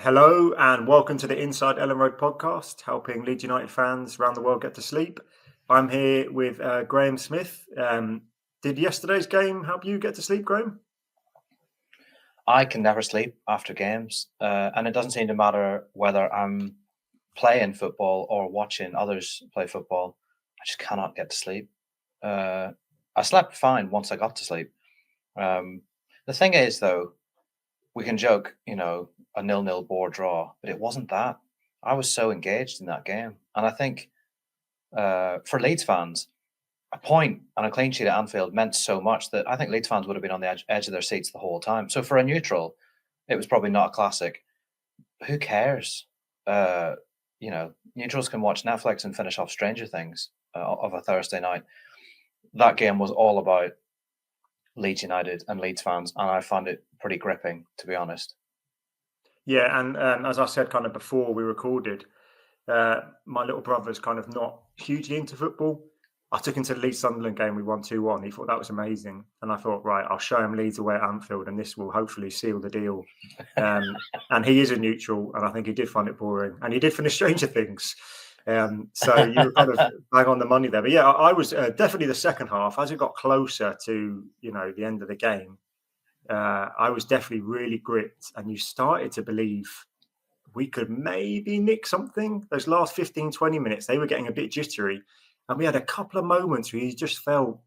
Hello and welcome to the Inside Elland Road Podcast, helping Leeds United fans around the world get to sleep. I'm here with Graham Smith. Did yesterday's game help you get to sleep, Graham? I can never sleep after games, and it doesn't seem to matter whether I'm playing football or watching others play football. I just cannot get to sleep. I slept fine once I got to sleep. The thing is, though, we can joke, a 0-0 bore draw, but it wasn't that. I was so engaged in that game. And I think for Leeds fans, a point and a clean sheet at Anfield meant so much that I think Leeds fans would have been on the edge of their seats the whole time. So for a neutral, it was probably not a classic. Who cares? Neutrals can watch Netflix and finish off Stranger Things of a Thursday night. That game was all about Leeds United and Leeds fans, and I found it pretty gripping, to be honest. Yeah, and as I said kind of before we recorded, my little brother's kind of not hugely into football. I took him to the Leeds Sunderland game. We won 2-1. He thought that was amazing. And I thought, right, I'll show him Leeds away at Anfield and this will hopefully seal the deal. And he is a neutral, and I think he did find it boring. And he did finish Stranger Things. So you were kind of bang on the money there. But yeah, I was definitely the second half. As it got closer to, the end of the game, I was definitely really gripped. And you started to believe we could maybe nick something. Those last 15, 20 minutes, they were getting a bit jittery. And we had a couple of moments where you just felt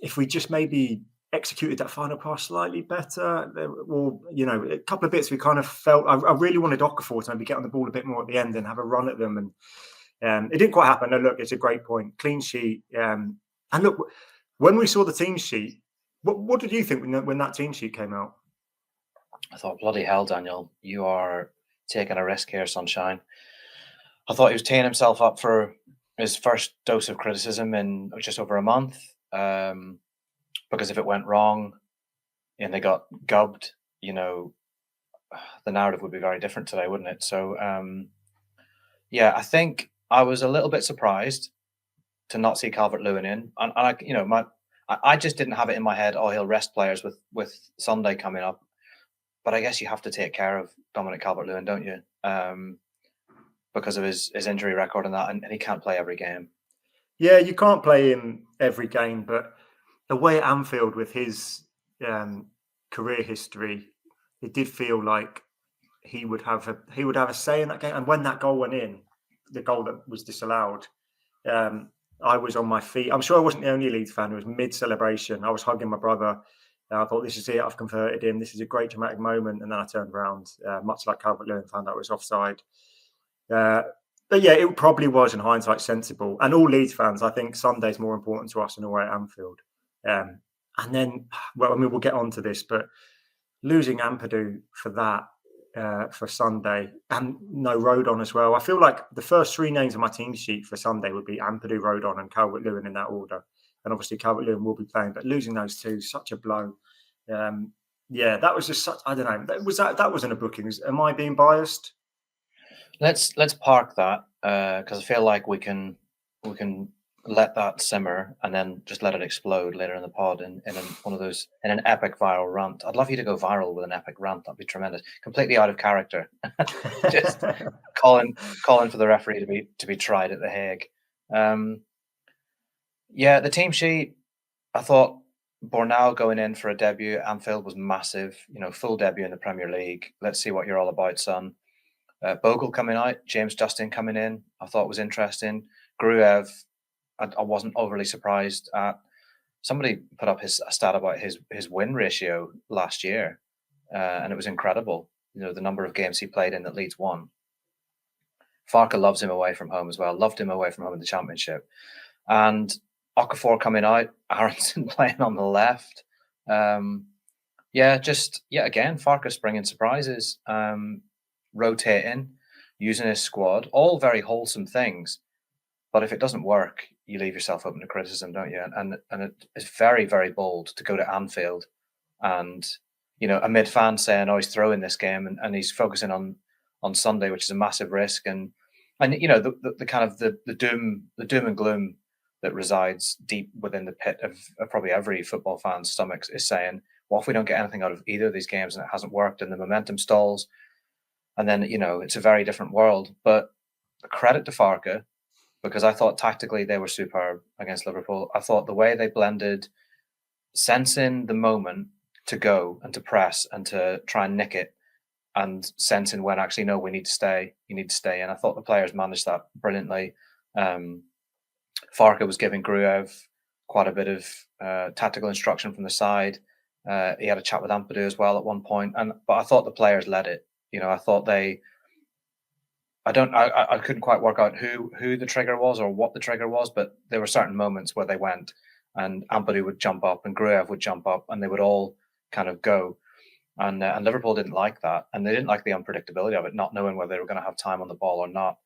if we just maybe executed that final pass slightly better, or, a couple of bits we kind of felt, I really wanted Okafor to maybe get on the ball a bit more at the end and have a run at them. And it didn't quite happen. No, look, it's a great point. Clean sheet. And look, when we saw the team sheet, what did you think when that team sheet came out? I thought, bloody hell, Daniel, you are taking a risk here, sunshine. I thought he was teeing himself up for his first dose of criticism in just over a month, because if it went wrong and they got gubbed, the narrative would be very different today, wouldn't it? So, I think I was a little bit surprised to not see Calvert-Lewin in, and I just didn't have it in my head. Oh, he'll rest players with Sunday coming up, but I guess you have to take care of Dominic Calvert-Lewin, don't you? Because of his injury record and that, and he can't play every game. Yeah, you can't play him every game, but away at Anfield with his career history, it did feel like he would have a say in that game. And when that goal went in, the goal that was disallowed, I was on my feet. I'm sure I wasn't the only Leeds fan who was mid-celebration. I was hugging my brother. I thought, this is it. I've converted him. This is a great dramatic moment. And then I turned around, much like Calvert-Lewin, found out it was offside. But yeah, it probably was in hindsight sensible. And all Leeds fans, I think Sunday's more important to us than away at Anfield. And then, we'll get on to this, but losing Ampadu for that, for Sunday, and no Rodon as well. I feel like the first three names on my team sheet for Sunday would be Ampadu, Rodon, and Calvert-Lewin in that order. And obviously Calvert-Lewin will be playing, but losing those two, such a blow. That was just such, I don't know. That wasn't a booking. Am I being biased? Let's park that because I feel like we can let that simmer and then just let it explode later in the pod in an epic viral rant. I'd love you to go viral with an epic rant. That'd be tremendous. Completely out of character. Just calling for the referee to be tried at The Hague. The team sheet, I thought Bornau going in for a debut at Anfield was massive. Full debut in the Premier League. Let's see what you're all about, son. Bogle coming out, James Justin coming in, I thought was interesting. Gruev, I wasn't overly surprised at. Somebody put up a stat about his win ratio last year, and it was incredible. The number of games he played in that Leeds won. Farke loves him away from home as well. Loved him away from home in the Championship. And Okafor coming out, Aronson playing on the left. Again, Farke springing surprises. Rotating, using his squad, all very wholesome things. But if it doesn't work, you leave yourself open to criticism, don't you? And it is very, very bold to go to Anfield and, amid fans saying, oh, he's throwing this game and he's focusing on Sunday, which is a massive risk. And the kind of the doom and gloom that resides deep within the pit of probably every football fan's stomachs is saying, well, if we don't get anything out of either of these games and it hasn't worked and the momentum stalls, And then, it's a very different world. But credit to Farke, because I thought tactically they were superb against Liverpool. I thought the way they blended sensing the moment to go and to press and to try and nick it, and sensing when actually, no, we need to stay. You need to stay. And I thought the players managed that brilliantly. Farke was giving Gruev quite a bit of tactical instruction from the side. He had a chat with Ampadu as well at one point, but I thought the players led it. I thought I couldn't quite work out who the trigger was or what the trigger was, but there were certain moments where they went, and Ampadu would jump up and Gruev would jump up, and they would all kind of go. And Liverpool didn't like that, and they didn't like the unpredictability of it, not knowing whether they were going to have time on the ball or not.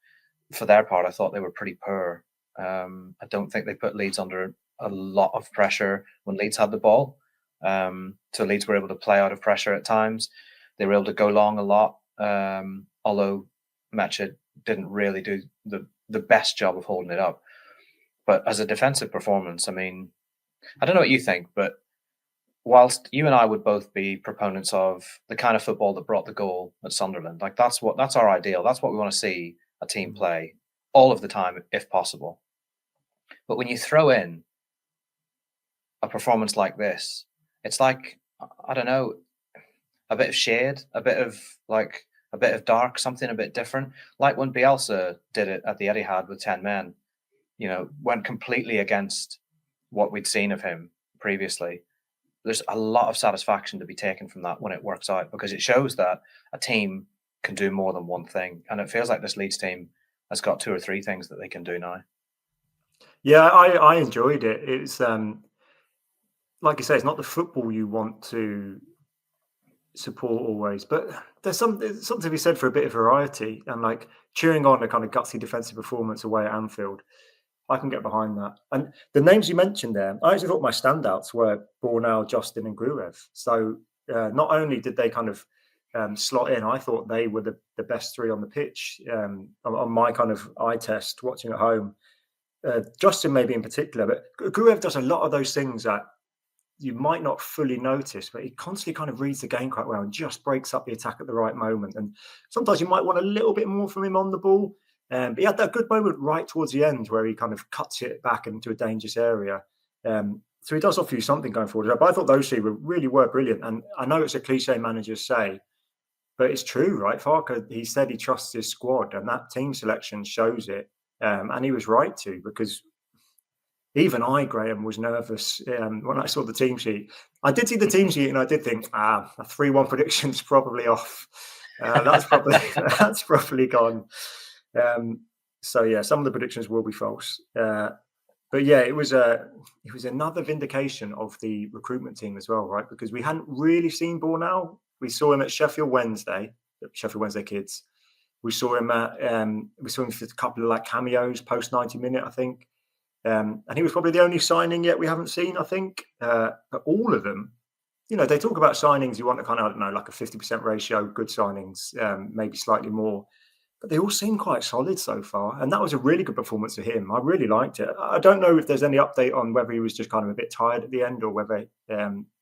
For their part, I thought they were pretty poor. I don't think they put Leeds under a lot of pressure when Leeds had the ball. So Leeds were able to play out of pressure at times. They were able to go long a lot, although Mecha didn't really do the best job of holding it up. But as a defensive performance, I mean, I don't know what you think, but whilst you and I would both be proponents of the kind of football that brought the goal at Sunderland, like that's our ideal. That's what we want to see a team play all of the time, if possible. But when you throw in a performance like this, it's like, I don't know, a bit of shade, a bit of dark, something a bit different. Like when Bielsa did it at the Etihad with 10 men, went completely against what we'd seen of him previously. There's a lot of satisfaction to be taken from that when it works out, because it shows that a team can do more than one thing. And it feels like this Leeds team has got 2 or 3 things that they can do now. Yeah, I enjoyed it. It's like you say, it's not the football you want to support always, but there's something to be said for a bit of variety, and like cheering on a kind of gutsy defensive performance away at Anfield. I can get behind that. And the names you mentioned there, I actually thought my standouts were Bornau, Justin and Gruev. So not only did they kind of slot in, I thought they were the best 3 on the pitch on my kind of eye test watching at home. Justin maybe in particular, but Gruev does a lot of those things that you might not fully notice, but he constantly kind of reads the game quite well and just breaks up the attack at the right moment. And sometimes you might want a little bit more from him on the ball. But he had that good moment right towards the end where he kind of cuts it back into a dangerous area. So he does offer you something going forward. But I thought those 3 really were brilliant. And I know it's a cliche managers say, but it's true, right? Farke, he said he trusts his squad, and that team selection shows it. And he was right to, because even I, Graham, was nervous when I saw the team sheet. I did see the team sheet and I did think, a 3-1 prediction's probably off. That's probably gone. So yeah, some of the predictions will be false. But yeah, it was another vindication of the recruitment team as well, right? Because we hadn't really seen Bornau. We saw him at Sheffield Wednesday Kids. We saw him for a couple of like cameos post 90 minute, I think. And he was probably the only signing yet we haven't seen, I think. But all of them, they talk about signings. You want to kind of, I don't know, like a 50% ratio, good signings, maybe slightly more. But they all seem quite solid so far. And that was a really good performance for him. I really liked it. I don't know if there's any update on whether he was just kind of a bit tired at the end or whether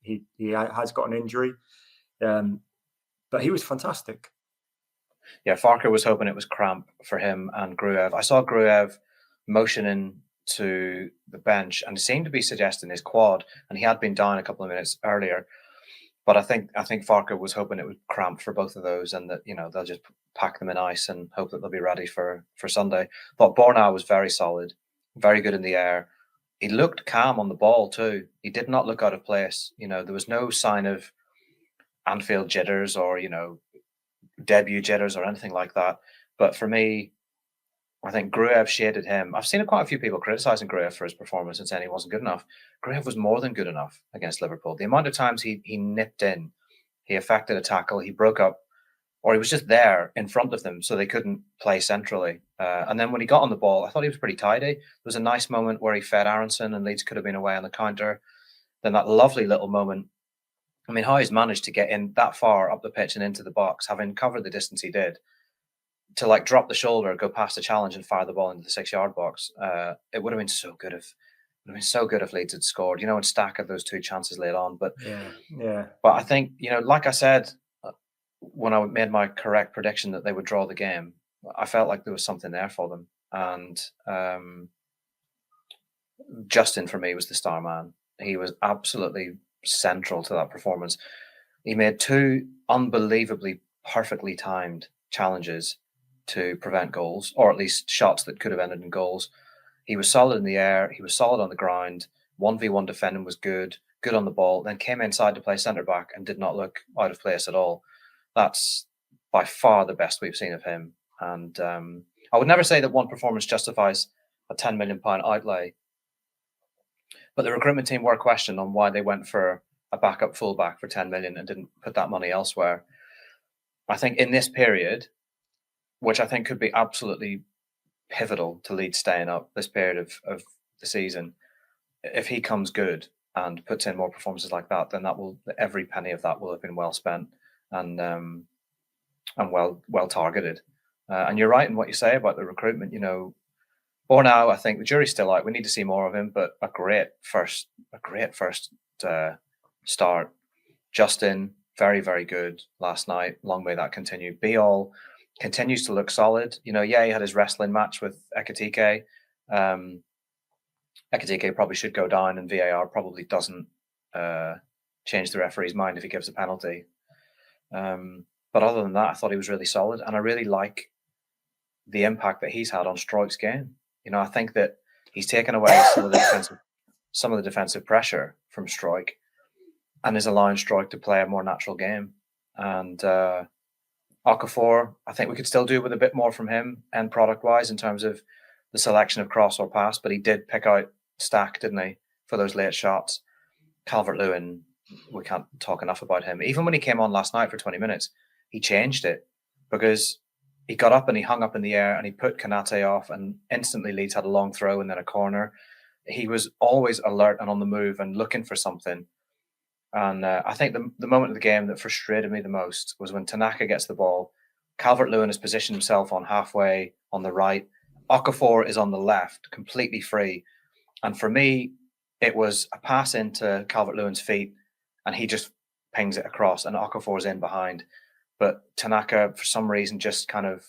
he has got an injury. But he was fantastic. Yeah, Farke was hoping it was cramp for him and Gruev. I saw Gruev motioning to the bench and it seemed to be suggesting his quad, and he had been down a couple of minutes earlier. But I think Farke was hoping it would cramp for both of those, and that they'll just pack them in ice and hope that they'll be ready for Sunday. But Bornau was very solid, very good in the air. He looked calm on the ball too. He did not look out of place. There was no sign of Anfield jitters or debut jitters or anything like that. But for me, I think Gruev shaded him. I've seen quite a few people criticising Gruev for his performance and saying he wasn't good enough. Gruev was more than good enough against Liverpool. The amount of times he nipped in, he affected a tackle, he broke up, or he was just there in front of them so they couldn't play centrally. And then when he got on the ball, I thought he was pretty tidy. There was a nice moment where he fed Aronson and Leeds could have been away on the counter. Then that lovely little moment. I mean, how he's managed to get in that far up the pitch and into the box, having covered the distance he did, to like drop the shoulder, go past the challenge and fire the ball into the 6-yard box. It would have been so good if Leeds had scored, and stack of those 2 chances laid on. But yeah. But I think, like I said, when I made my correct prediction that they would draw the game, I felt like there was something there for them. And Justin, for me, was the star man. He was absolutely central to that performance. He made 2 unbelievably perfectly timed challenges to prevent goals, or at least shots that could have ended in goals. He was solid in the air. He was solid on the ground. 1v1 defending was good on the ball, then came inside to play centre back and did not look out of place at all. That's by far the best we've seen of him. And I would never say that one performance justifies a £10 million outlay, but the recruitment team were questioned on why they went for a backup fullback for 10 million and didn't put that money elsewhere. I think in this period, which I think could be absolutely pivotal to Leeds staying up, this period of the season, if he comes good and puts in more performances like that, then every penny of that will have been well spent and well targeted. And you're right in what you say about the recruitment. Now, I think the jury's still out. We need to see more of him, but a great first start. Justin, very, very good last night. Long may that continue. Beal continues to look solid. He had his wrestling match with Ekitike. Ekitike probably should go down, and VAR probably doesn't change the referee's mind if he gives a penalty. But other than that, I thought he was really solid, and I really like the impact that he's had on Stroik's game. I think that he's taken away some of the defensive pressure from Stroik, and is allowing Stroik to play a more natural game. And Okafor, I think we could still do with a bit more from him end product wise in terms of the selection of cross or pass, but he did pick out Stack, didn't he, for those late shots. Calvert-Lewin, we can't talk enough about him. Even when he came on last night for 20 minutes, he changed it because he got up and he hung up in the air and he put Konate off, and instantly Leeds had a long throw and then a corner. He was always alert and on the move and looking for something. And I think the moment of the game that frustrated me the most was when Tanaka gets the ball. Calvert-Lewin has positioned himself on halfway on the right. Okafor is on the left, completely free. And for me, it was a pass into Calvert-Lewin's feet and he just pings it across and Okafor's in behind. But Tanaka, for some reason, just kind of,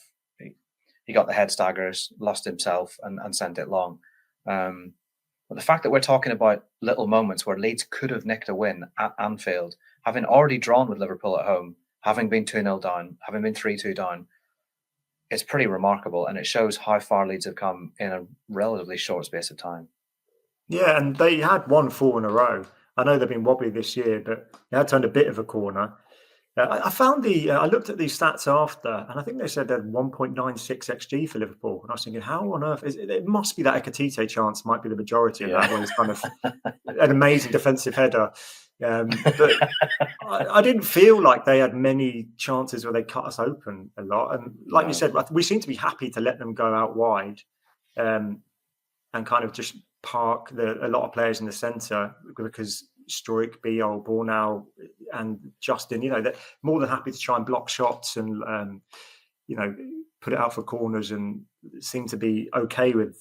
he got the head staggers, lost himself and sent it long. But the fact that we're talking about little moments where Leeds could have nicked a win at Anfield, having already drawn with Liverpool at home, having been 2-0 down, having been 3-2 down, it's pretty remarkable. And it shows how far Leeds have come in a relatively short space of time. Yeah, and they had won 4 in a row. I know they've been wobbly this year, but they had turned a bit of a corner. I found I looked at these stats after, and I think they said they had 1.96 XG for Liverpool. And I was thinking, how on earth it must be that Ekitike chance might be the majority of that, where it's kind of an amazing defensive header. But I didn't feel like they had many chances where they cut us open a lot. And like you said, we seem to be happy to let them go out wide and kind of just park a lot of players in the centre, because Stroik, Beal, Bornau, and Justin, they're more than happy to try and block shots and put it out for corners, and seem to be okay with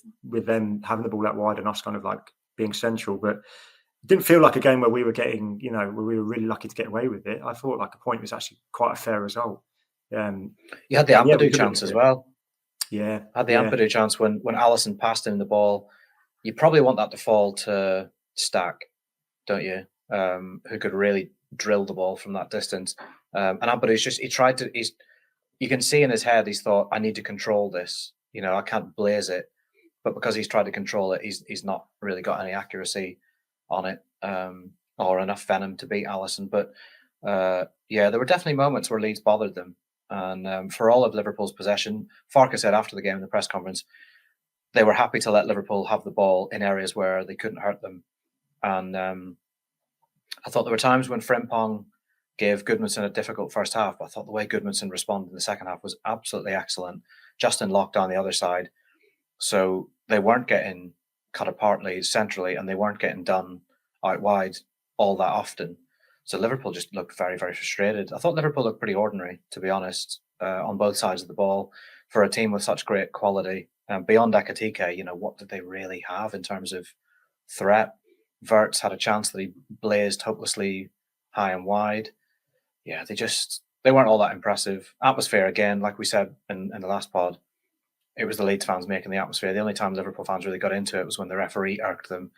them having the ball out wide and us kind of like being central. But it didn't feel like a game where we were getting, where we were really lucky to get away with it. I thought like a point was actually quite a fair result. You had the Ampadu chance as well. Yeah, had the Ampadu chance when Alisson passed him the ball. You probably want that to fall to Stack, don't you? Who could really drill the ball from that distance. And Ampadu's you can see in his head, he's thought, I need to control this. I can't blaze it. But because he's tried to control it, he's not really got any accuracy on it or enough venom to beat Alisson. But there were definitely moments where Leeds bothered them. And for all of Liverpool's possession, Farke said after the game in the press conference, they were happy to let Liverpool have the ball in areas where they couldn't hurt them. And I thought there were times when Frimpong gave Goodmanson a difficult first half, but I thought the way Goodmanson responded in the second half was absolutely excellent. Justin locked down the other side. So they weren't getting cut apart centrally, and they weren't getting done out wide all that often. So Liverpool just looked very, very frustrated. I thought Liverpool looked pretty ordinary, to be honest, on both sides of the ball for a team with such great quality. Beyond Ekitike, what did they really have in terms of threat? Wirtz had a chance that he blazed hopelessly high and wide. Yeah, they they weren't all that impressive. Atmosphere, again, like we said in the last pod, it was the Leeds fans making the atmosphere. The only time Liverpool fans really got into it was when the referee irked them.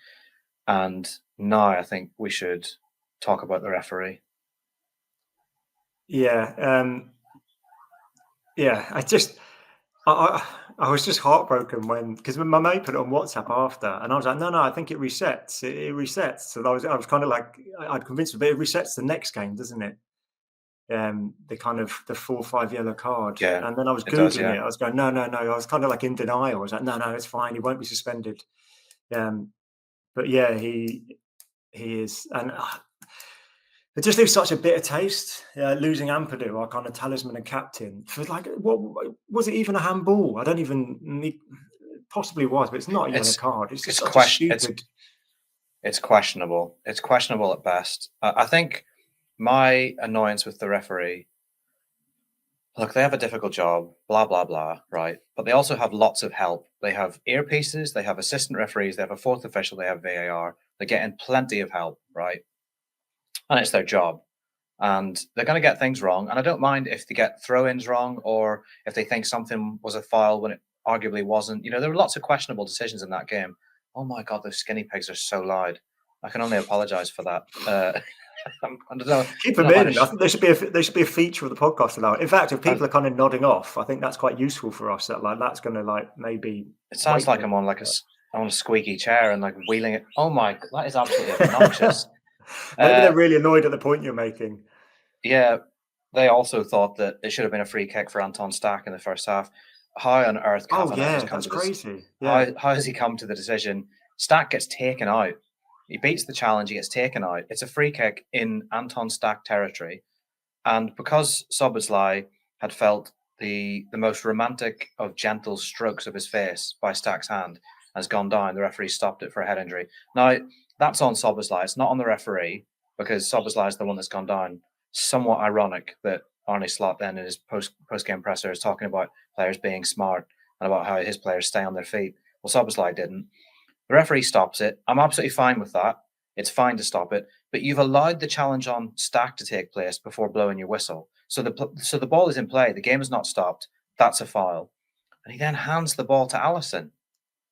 And now I think we should talk about the referee. Yeah. I was just heartbroken because my mate put it on WhatsApp after, and I was like, no, I think it resets. It resets. So I was kind of like, I'd convinced me, but it resets the next game, doesn't it? The kind of the 4-5 yellow card. Yeah, and then I was Googling it. I was going, no. I was kind of like in denial. I was like, no, it's fine. He won't be suspended. But yeah, he is. And it just leaves such a bitter taste, losing Ampadu, our kind of talisman and captain. For like, what was it even a handball? I don't even possibly was, but it's not a yellow card. It's just such a stupid. It's questionable. It's questionable at best. I think my annoyance with the referee, look, they have a difficult job, blah, blah, blah, right? But they also have lots of help. They have earpieces, they have assistant referees, they have a fourth official, they have VAR. They're getting plenty of help, right? And it's their job. And they're going to get things wrong. And I don't mind if they get throw-ins wrong or if they think something was a foul when it arguably wasn't. You know, there were lots of questionable decisions in that game. Oh my God, those skinny pigs are so loud. I can only apologise for that. I don't know. Keep them in. I think there should be a feature of the podcast allowed. In fact, if people are kind of nodding off, I think that's quite useful for us. That's going to maybe. It sounds like I'm on a squeaky chair and wheeling it. Oh my, that is absolutely obnoxious. Maybe they're really annoyed at the point you're making. Yeah, they also thought that it should have been a free kick for Anton Stack in the first half. How on earth? That's crazy. Yeah. How has he come to the decision? Stack gets taken out. He beats the challenge. He gets taken out. It's a free kick in Anton Stack territory, and because Szoboszlai had felt the most romantic of gentle strokes of his face by Stack's hand has gone down, the referee stopped it for a head injury. Now that's on Szoboszlai. It's not on the referee because Szoboszlai is the one that's gone down. Somewhat ironic that Arne Slot then in his post-game presser is talking about players being smart and about how his players stay on their feet. Well, Szoboszlai didn't. The referee stops it. I'm absolutely fine with that. It's fine to stop it. But you've allowed the challenge on Stack to take place before blowing your whistle. So the ball is in play. The game is not stopped. That's a foul. And he then hands the ball to Alisson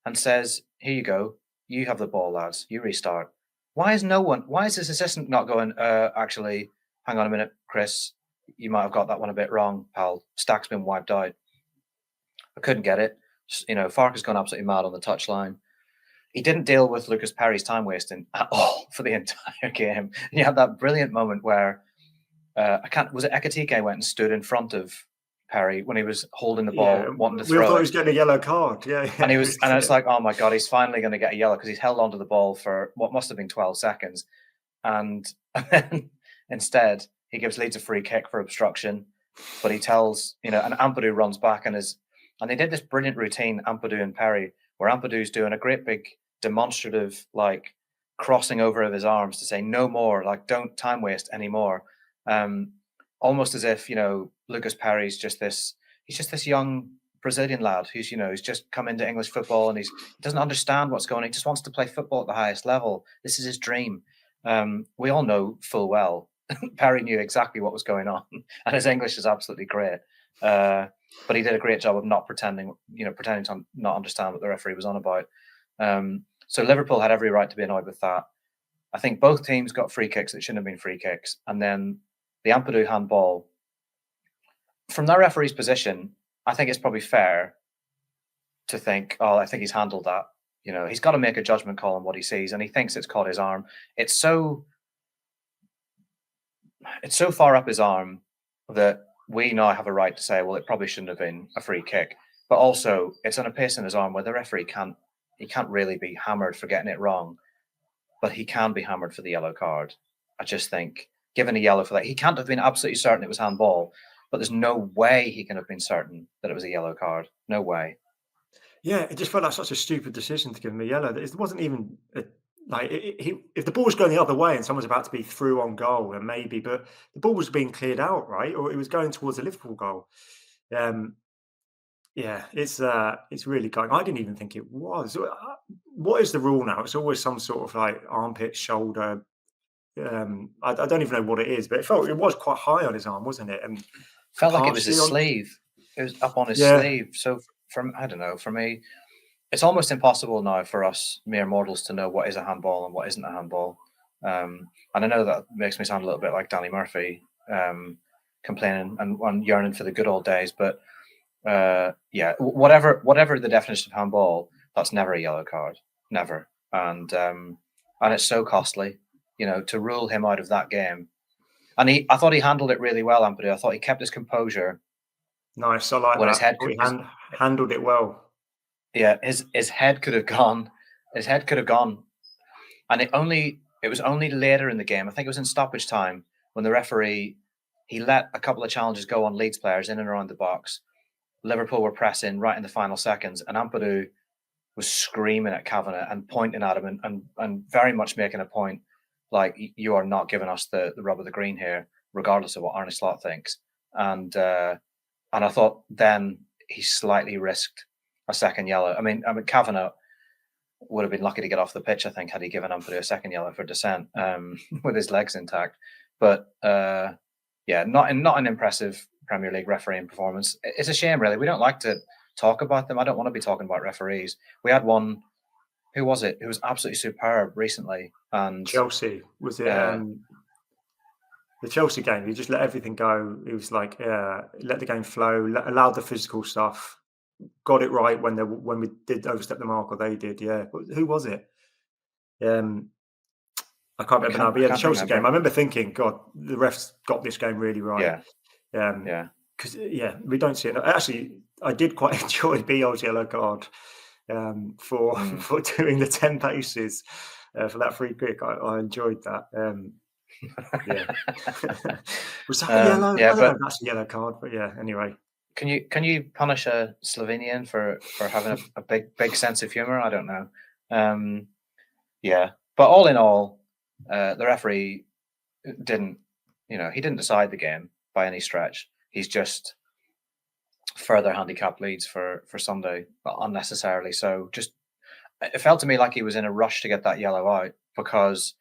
and says, here you go. You have the ball, lads. You restart. Why is this assistant not going, actually, hang on a minute, Chris, you might have got that one a bit wrong, pal. Stack's been wiped out. I couldn't get it. You know, Farke has gone absolutely mad on the touchline. He didn't deal with Lucas Perry's time wasting at all for the entire game. You had that brilliant moment where was it Ekatike went and stood in front of Perry when he was holding the ball, wanting to throw. We thought he was getting a yellow card. Yeah. And it's like, oh my God, he's finally going to get a yellow because he's held onto the ball for what must have been 12 seconds. And then instead he gives Leeds a free kick for obstruction, but he tells, and Ampadu runs back and they did this brilliant routine, Ampadu and Perry, where Ampadu's doing a great big demonstrative, crossing over of his arms to say no more, don't time waste anymore. Almost as if, Lucas Perry's just this young Brazilian lad who's just come into English football and he doesn't understand what's going on. He just wants to play football at the highest level. This is his dream. We all know full well Perry knew exactly what was going on and his English is absolutely great. But he did a great job of not pretending to not understand what the referee was on about. So Liverpool had every right to be annoyed with that. I think both teams got free kicks that shouldn't have been free kicks. And then the Ampadu handball, from that referee's position, I think it's probably fair to think, I think he's handled that. He's got to make a judgment call on what he sees, and he thinks it's caught his arm. It's so far up his arm that we now have a right to say, well, it probably shouldn't have been a free kick. But also, it's on a pace in his arm where the referee can't really be hammered for getting it wrong, but he can be hammered for the yellow card. I just think, given a yellow for that, he can't have been absolutely certain it was handball, but there's no way he can have been certain that it was a yellow card. No way. Yeah, it just felt like such a stupid decision to give him a yellow. It wasn't even if the ball was going the other way and someone's about to be through on goal, then maybe, but the ball was being cleared out, right? Or it was going towards the Liverpool goal. Yeah, it's really going. I didn't even think it was. What is the rule now? It's always some sort of armpit, shoulder, I don't even know what it is, but it was quite high on his arm, wasn't it? And Felt like it was his partially on. sleeve. It was up on his Yeah, sleeve. So I don't know, for me, it's almost impossible now for us mere mortals to know what is a handball and what isn't a handball. And I know that makes me sound a little bit like Danny Murphy, complaining and yearning for the good old days. But whatever the definition of handball, that's never a yellow card, never. And it's so costly, to rule him out of that game. And I thought he handled it really well, Ampadu. I thought he kept his composure. nice. I like When his that. head, He handled it well. yeah, his head could have gone. His head could have gone, and it was only later in the game. I think it was in stoppage time when the referee he let a couple of challenges go on Leeds players in and around the box. Liverpool were pressing right in the final seconds, and Ampadu was screaming at Kavanagh and pointing at him and very much making a point like, you are not giving us the rub of the green here, regardless of what Arne Slot thinks. And I thought then he slightly risked a second yellow. I mean, Kavanagh would have been lucky to get off the pitch, I think, had he given Ampadu a second yellow for dissent, with his legs intact. But not an impressive Premier League refereeing performance. It's a shame, really. We don't like to talk about them. I don't want to be talking about referees. We had one. Who was it? Who was absolutely superb recently? And Chelsea, was it? The Chelsea game, he just let everything go. He was like, let the game flow, allowed the physical stuff, got it right when we did overstep the mark, or they did. Yeah, who was it? I can't remember now. But yeah, the Chelsea game. I remember thinking, God, the refs got this game really right. Yeah. Because we don't see it. Actually, I did quite enjoy Biol's yellow card for doing the 10 paces for that free kick. I enjoyed that. Was that a yellow? I don't know if that's a yellow card, but yeah. Anyway, can you punish a Slovenian for having a big sense of humor? I don't know. But all in all, the referee didn't decide the game by any stretch. He's just further handicapped Leeds for Sunday unnecessarily. So it felt to me like he was in a rush to get that yellow out because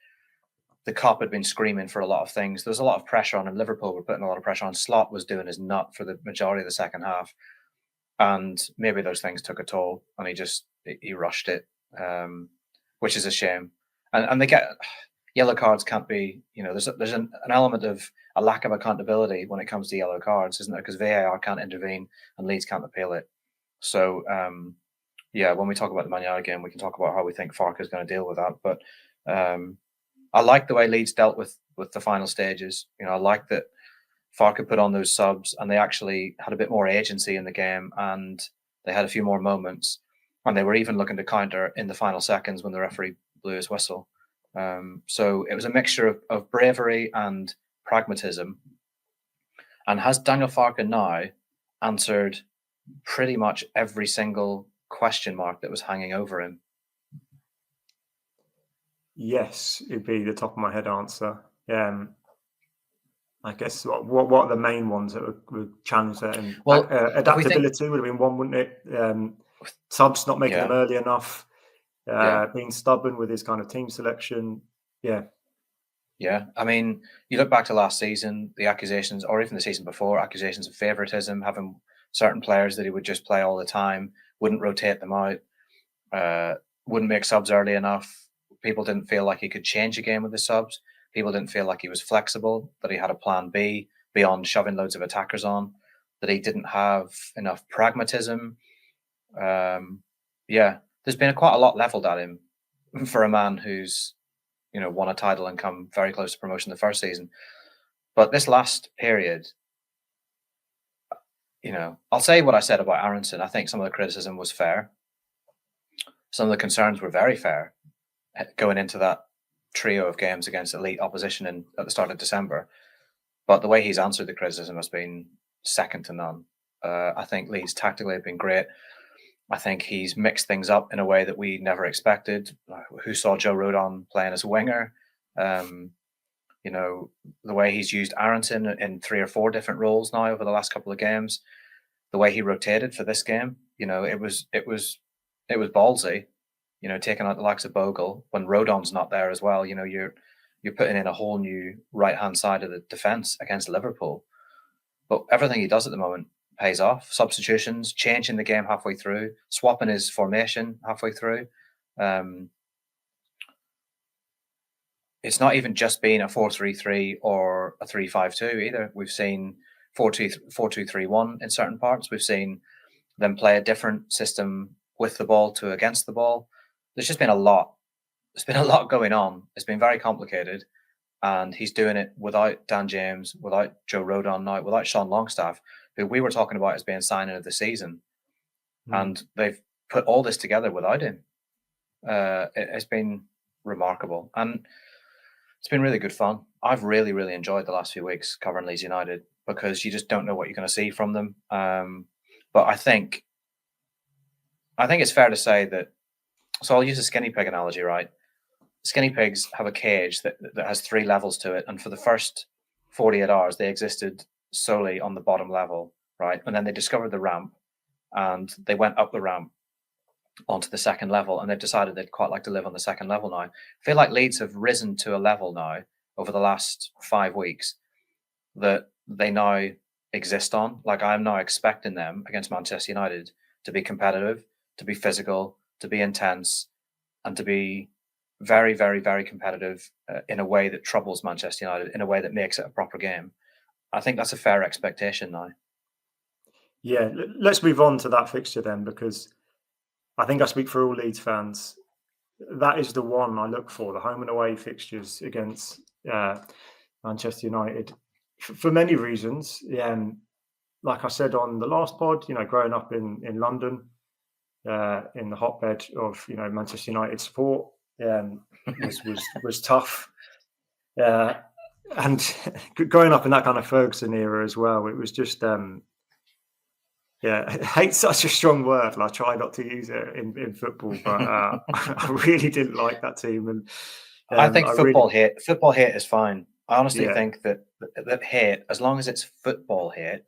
the cop had been screaming for a lot of things. There was a lot of pressure on him. Liverpool were putting a lot of pressure on. Slot was doing his nut for the majority of the second half. And maybe those things took a toll and he rushed it, which is a shame. And they get yellow cards can't be, there's an element of a lack of accountability when it comes to yellow cards, isn't there? Because VAR can't intervene and Leeds can't appeal it. So, when we talk about the Man United game, we can talk about how we think Farke is going to deal with that. But I like the way Leeds dealt with the final stages. I like that Farke put on those subs and they actually had a bit more agency in the game and they had a few more moments. And they were even looking to counter in the final seconds when the referee blew his whistle. So it was a mixture of bravery and pragmatism. And has Daniel Farke now answered pretty much every single question mark that was hanging over him? Yes, it'd be the top of my head answer. I guess what are the main ones that would challenge that? And adaptability would have been one, wouldn't it? Subs not making them early enough. Being stubborn with his kind of team selection. Yeah. I mean, you look back to last season, the accusations, or even the season before, accusations of favoritism, having certain players that he would just play all the time, wouldn't rotate them out, wouldn't make subs early enough. People didn't feel like he could change a game with the subs. People didn't feel like he was flexible, that he had a plan B beyond shoving loads of attackers on, that he didn't have enough pragmatism. There's been quite a lot leveled at him for a man who's, won a title and come very close to promotion the first season. But this last period, I'll say what I said about Aronson. I think some of the criticism was fair. Some of the concerns were very fair going into that trio of games against elite opposition at the start of December. But the way he's answered the criticism has been second to none. I think Leeds tactically have been great. I think he's mixed things up in a way that we never expected. Who saw Joe Rodon playing as a winger? The way he's used Aronson in 3 or 4 different roles now over the last couple of games. The way he rotated for this game, it was ballsy. Taking out the likes of Bogle when Rodon's not there as well. You're you're putting in a whole new right-hand side of the defence against Liverpool. But everything he does at the moment pays off. Substitutions, changing the game halfway through, swapping his formation halfway through. It's not even just been a 4-3-3 or a 3-5-2 either. We've seen 4-2-3-1 in certain parts. We've seen them play a different system with the ball to against the ball. There's just been a lot. There's been a lot going on. It's been very complicated. And he's doing it without Dan James, without Joe Rodon now, without Sean Longstaff, who we were talking about as being signing of the season. And they've put all this together without him. It's been remarkable. And it's been really good fun. I've really, really enjoyed the last few weeks covering Leeds United because you just don't know what you're going to see from them. But I think it's fair to say that, so I'll use a skinny pig analogy, right? Skinny pigs have a cage that has 3 levels to it. And for the first 48 hours, they existed solely on the bottom level, right? And then they discovered the ramp and they went up the ramp onto the second level, and they've decided they'd quite like to live on the second level now. I feel like Leeds have risen to a level now over the last 5 weeks that they now exist on. Like, I'm now expecting them against Manchester United to be competitive, to be physical, to be intense, and to be very, very, very competitive in a way that troubles Manchester United, in a way that makes it a proper game. I think that's a fair expectation now. Yeah, let's move on to that fixture then, because I think I speak for all Leeds fans. That is the one I look for, the home and away fixtures against Manchester United, for many reasons. Like I said on the last pod, growing up in London, in the hotbed of Manchester United support, was tough. And growing up in that kind of Ferguson era as well, it was just hate's such a strong word, and I try not to use it in football, but I really didn't like that team. And I think football hate is fine. I honestly think that hate, as long as it's football hate,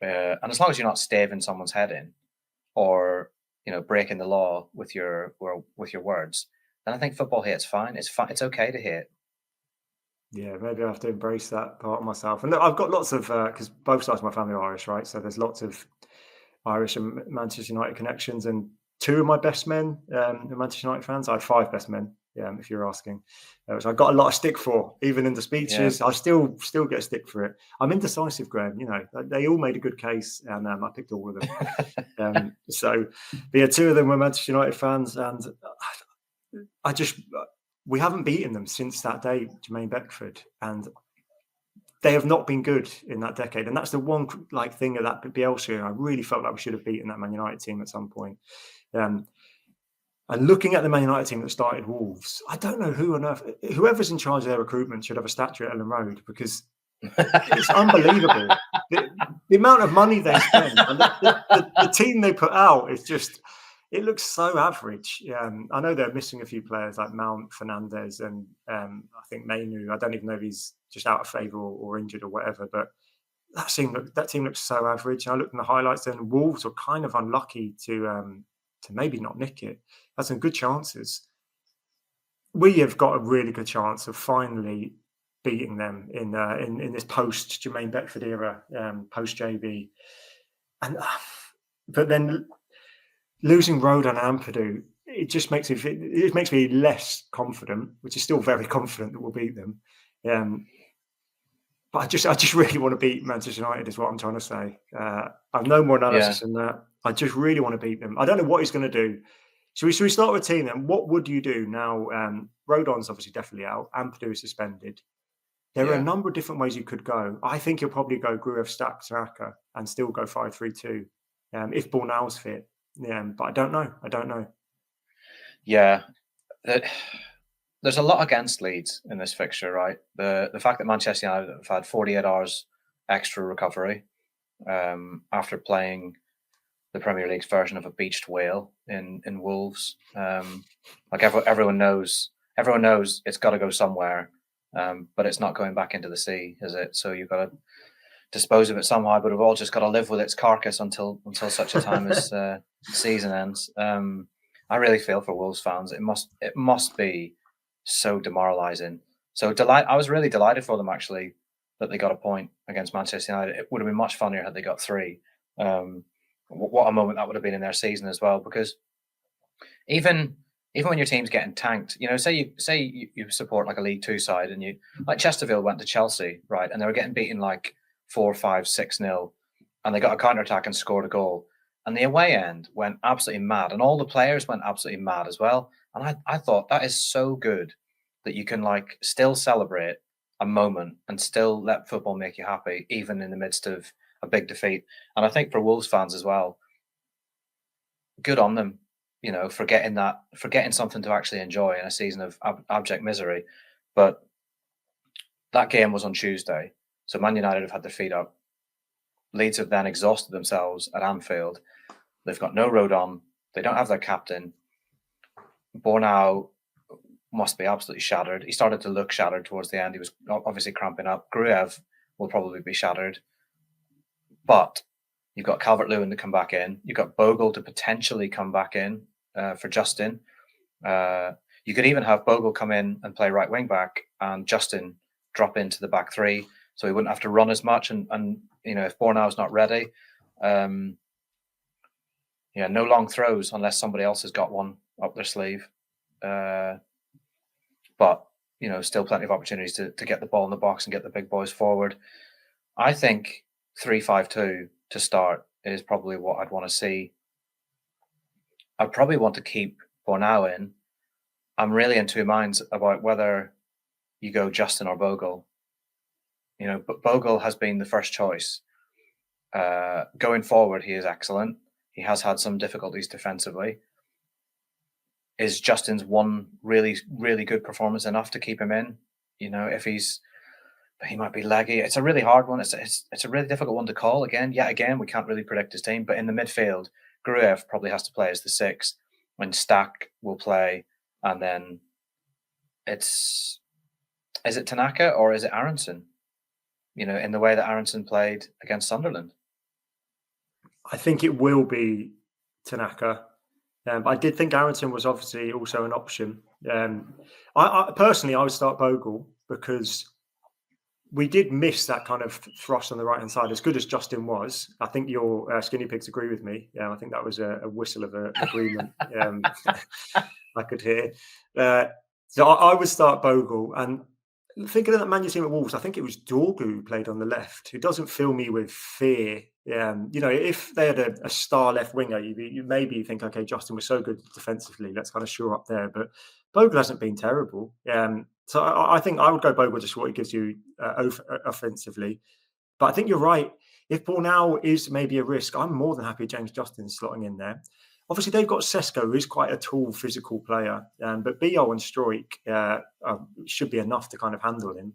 and as long as you're not staving someone's head in, or breaking the law with your words, then I think football hate's fine. It's fine. It's okay to hate. Yeah, maybe I have to embrace that part of myself. And look, I've got lots of, because both sides of my family are Irish, right? So there's lots of Irish and Manchester United connections. And 2 of my best men are Manchester United fans. I had 5 best men, if you're asking. Which I got a lot of stick for, even in the speeches. Yeah. I still get stick for it. I'm indecisive, Graham. They all made a good case, and I picked all of them. But yeah, 2 of them were Manchester United fans, and we haven't beaten them since that day, Jermaine Beckford, and they have not been good in that decade. And that's the one thing of that Bielsa. I really felt like we should have beaten that Man United team at some point. And looking at the Man United team that started Wolves, I don't know who on earth, whoever's in charge of their recruitment should have a statue at Elland Road, because it's unbelievable. The amount of money they spend and the team they put out is just, it looks so average. I know they're missing a few players like Mount, Fernandez, and I think Mainu. I don't even know if he's just out of favour or injured or whatever. But that team looks so average. I looked in the highlights, and Wolves were kind of unlucky to maybe not nick it. Had some good chances. We have got a really good chance of finally beating them in this post Jermaine Beckford era, post JB, but then losing Rodon and Ampadu, it just makes me less confident, which is still very confident that we'll beat them. But I just really want to beat Manchester United, is what I'm trying to say. I've no more analysis than that. I just really want to beat them. I don't know what he's going to do. Should we start with a team then? What would you do now? Rodon's obviously definitely out. Ampadu is suspended. There are a number of different ways you could go. I think he'll probably go Gruev, Stack, Saraka, and still go 5-3-2 if Bornau's fit. But I don't know. Yeah. There's a lot against Leeds in this fixture, right? The fact that Manchester United have had 48 hours extra recovery after playing the Premier League's version of a beached whale in Wolves. Everyone knows it's got to go somewhere, but it's not going back into the sea, is it? So you've got to dispose of it somehow, but we've all just got to live with its carcass until such a time as the season ends. I really feel for Wolves fans. It must be so demoralising So I was really delighted for them, actually, that they got a point against Manchester United. It would have been much funnier had they got 3. What a moment that would have been in their season as well, because even when your team's getting tanked, say you support like a League Two side, and you, like Chesterfield went to Chelsea, right, and they were getting beaten like 4, 5, 6-0, and they got a counter attack and scored a goal, and the away end went absolutely mad, and all the players went absolutely mad as well. And I thought that is so good that you can like still celebrate a moment and still let football make you happy, even in the midst of a big defeat. And I think for Wolves fans as well, good on them, for getting something to actually enjoy in a season of abject misery. But that game was on Tuesday, so Man United have had their feet up. Leeds have then exhausted themselves at Anfield. They've got no Rodon. They don't have their captain. Bornau must be absolutely shattered. He started to look shattered towards the end. He was obviously cramping up. Gruev will probably be shattered. But you've got Calvert-Lewin to come back in. You've got Bogle to potentially come back in for Justin. You could even have Bogle come in and play right wing back and Justin drop into the back 3, so he wouldn't have to run as much. And if Bornau's not ready, no long throws unless somebody else has got one up their sleeve. But still plenty of opportunities to get the ball in the box and get the big boys forward. I think 3-5-2 to start is probably what I'd want to see. I'd probably want to keep Bornau in. I'm really in two minds about whether you go Justin or Bogle. But Bogle has been the first choice. Going forward, he is excellent. He has had some difficulties defensively. Is Justin's one really, really good performance enough to keep him in? If he might be leggy. It's a really hard one. It's a really difficult one to call. Again, we can't really predict his team. But in the midfield, Gruev probably has to play as the 6, when Stack will play, and then is it Tanaka or is it Aronson? In the way that Aronson played against Sunderland. I think it will be Tanaka. I did think Aronson was obviously also an option. I personally, I would start Bogle because we did miss that kind of thrust on the right-hand side. As good as Justin was, I think your skinny pigs agree with me. I think that was a whistle of agreement I could hear. So I would start Bogle. And thinking of that Man United team at Wolves, I think it was Dorgu who played on the left, who doesn't fill me with fear. If they had a star left winger, you maybe think, okay, Justin was so good defensively, let's kind of shore up there. But Bogle hasn't been terrible. So I think I would go Bogle just for what he gives you offensively. But I think you're right. If Bornau is maybe a risk, I'm more than happy James Justin slotting in there. Obviously, they've got Sesko, who is quite a tall, physical player. But Bio and Stroik should be enough to kind of handle him.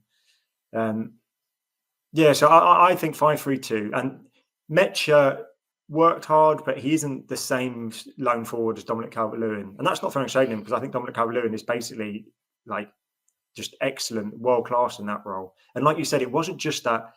So I think 5-3-2. And Metcha worked hard, but he isn't the same lone forward as Dominic Calvert-Lewin. And that's not throwing shade at him, because I think Dominic Calvert-Lewin is basically like just excellent, world-class in that role. And like you said, it wasn't just that